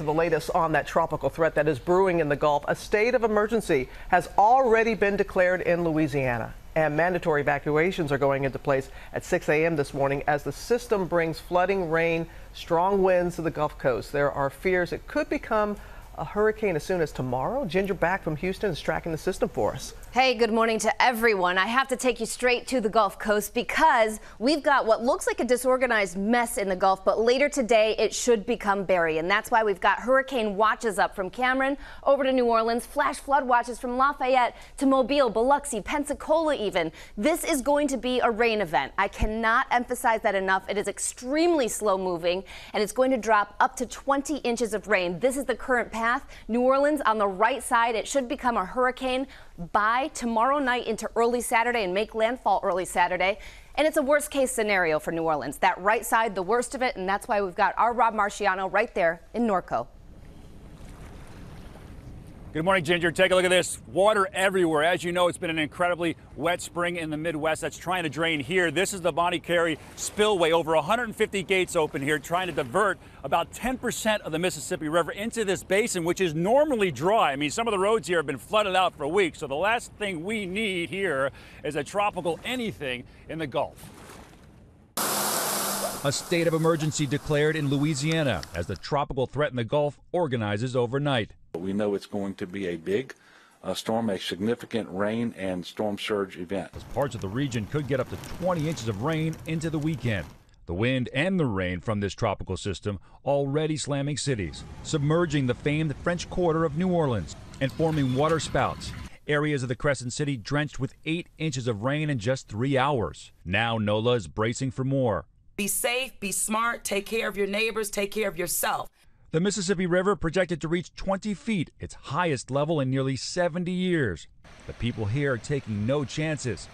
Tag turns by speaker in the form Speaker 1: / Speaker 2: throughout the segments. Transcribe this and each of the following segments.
Speaker 1: The latest on that tropical threat that is brewing in the Gulf. A state of emergency has already been declared in Louisiana, and mandatory evacuations are going into place at 6 a.m. this morning as the system brings flooding, rain, strong winds to the Gulf Coast. There are fears it could become a hurricane as soon as tomorrow. Ginger back from Houston is tracking the system for us.
Speaker 2: Hey, good morning to everyone. I have to take you straight to the Gulf Coast because we've got what looks like a disorganized mess in the Gulf, but later today it should become Barry. And that's why we've got hurricane watches up from Cameron over to New Orleans, flash flood watches from Lafayette to Mobile, Biloxi, Pensacola even. This is going to be a rain event. I cannot emphasize that enough. It is extremely slow moving and it's going to drop up to 20 inches of rain. This is the current path. New Orleans on the right side. It should become a hurricane by tomorrow night into early Saturday and make landfall early Saturday. And it's a worst case scenario for New Orleans. That right side, the worst of it. And that's why we've got our Rob Marciano right there in Norco.
Speaker 3: Good morning, Ginger. Take a look at this. Water everywhere. As you know, it's been an incredibly wet spring in the Midwest that's trying to drain here. This is the Bonnie Carey spillway. Over 150 gates open here, trying to divert about 10% of the Mississippi River into this basin, which is normally dry. I mean, some of the roads here have been flooded out for weeks. So the last thing we need here is a tropical anything in the Gulf.
Speaker 4: A state of emergency declared in Louisiana as the tropical threat in the Gulf organizes overnight.
Speaker 5: We know it's going to be a big storm, a significant rain and storm surge event.
Speaker 4: As parts of the region could get up to 20 inches of rain into the weekend. The wind and the rain from this tropical system already slamming cities, submerging the famed French Quarter of New Orleans and forming water spouts. Areas of the Crescent City drenched with 8 inches of rain in just 3 hours. Now NOLA is bracing for more.
Speaker 6: Be safe, be smart, take care of your neighbors, take care of yourself.
Speaker 4: The Mississippi River projected to reach 20 feet, its highest level in nearly 70 years. The people here are taking no chances.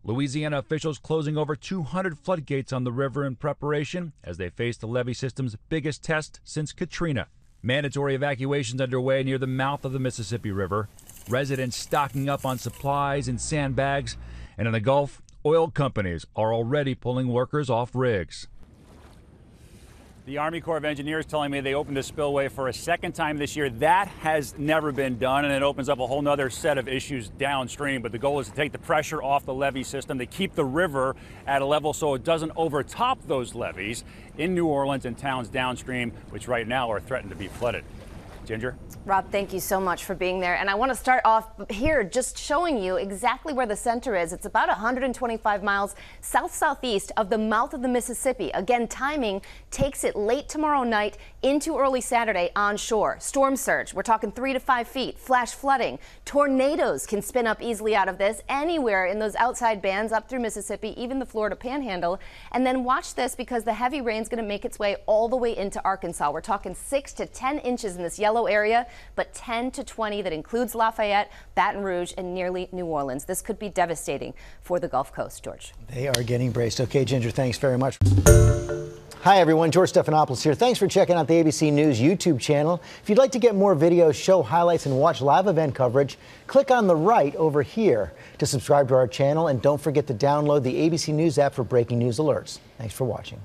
Speaker 4: Louisiana officials closing over 200 floodgates on the river in preparation as they face the levee system's biggest test since Katrina. Mandatory evacuations underway near the mouth of the Mississippi River. Residents stocking up on supplies and sandbags. And in the Gulf, oil companies are already pulling workers off rigs.
Speaker 3: The Army Corps of Engineers telling me they opened a spillway for a second time this year. That has never been done, and it opens up a whole nother set of issues downstream. But the goal is to take the pressure off the levee system, to keep the river at a level so it doesn't overtop those levees in New Orleans and towns downstream, which right now are threatened to be flooded. Ginger?
Speaker 2: Rob, thank you so much for being there. And I want to start off here just showing you exactly where the center is. It's about 125 miles south-southeast of the mouth of the Mississippi. Again, timing takes it late tomorrow night into early Saturday onshore. Storm surge, we're talking 3 to 5 feet. Flash flooding. Tornadoes can spin up easily out of this anywhere in those outside bands up through Mississippi, even the Florida Panhandle. And then watch this because the heavy rain is going to make its way all the way into Arkansas. We're talking 6 to 10 inches in this yellow area, but 10 to 20 that includes Lafayette, Baton Rouge, and nearly New Orleans. This could be devastating for the Gulf Coast, George.
Speaker 7: They are getting braced. Okay, Ginger, thanks very much. Hi, everyone. George Stephanopoulos here. Thanks for checking out the ABC News YouTube channel. If you'd like to get more videos, show highlights, and watch live event coverage, click on the right over here to subscribe to our channel. And don't forget to download the ABC News app for breaking news alerts. Thanks for watching.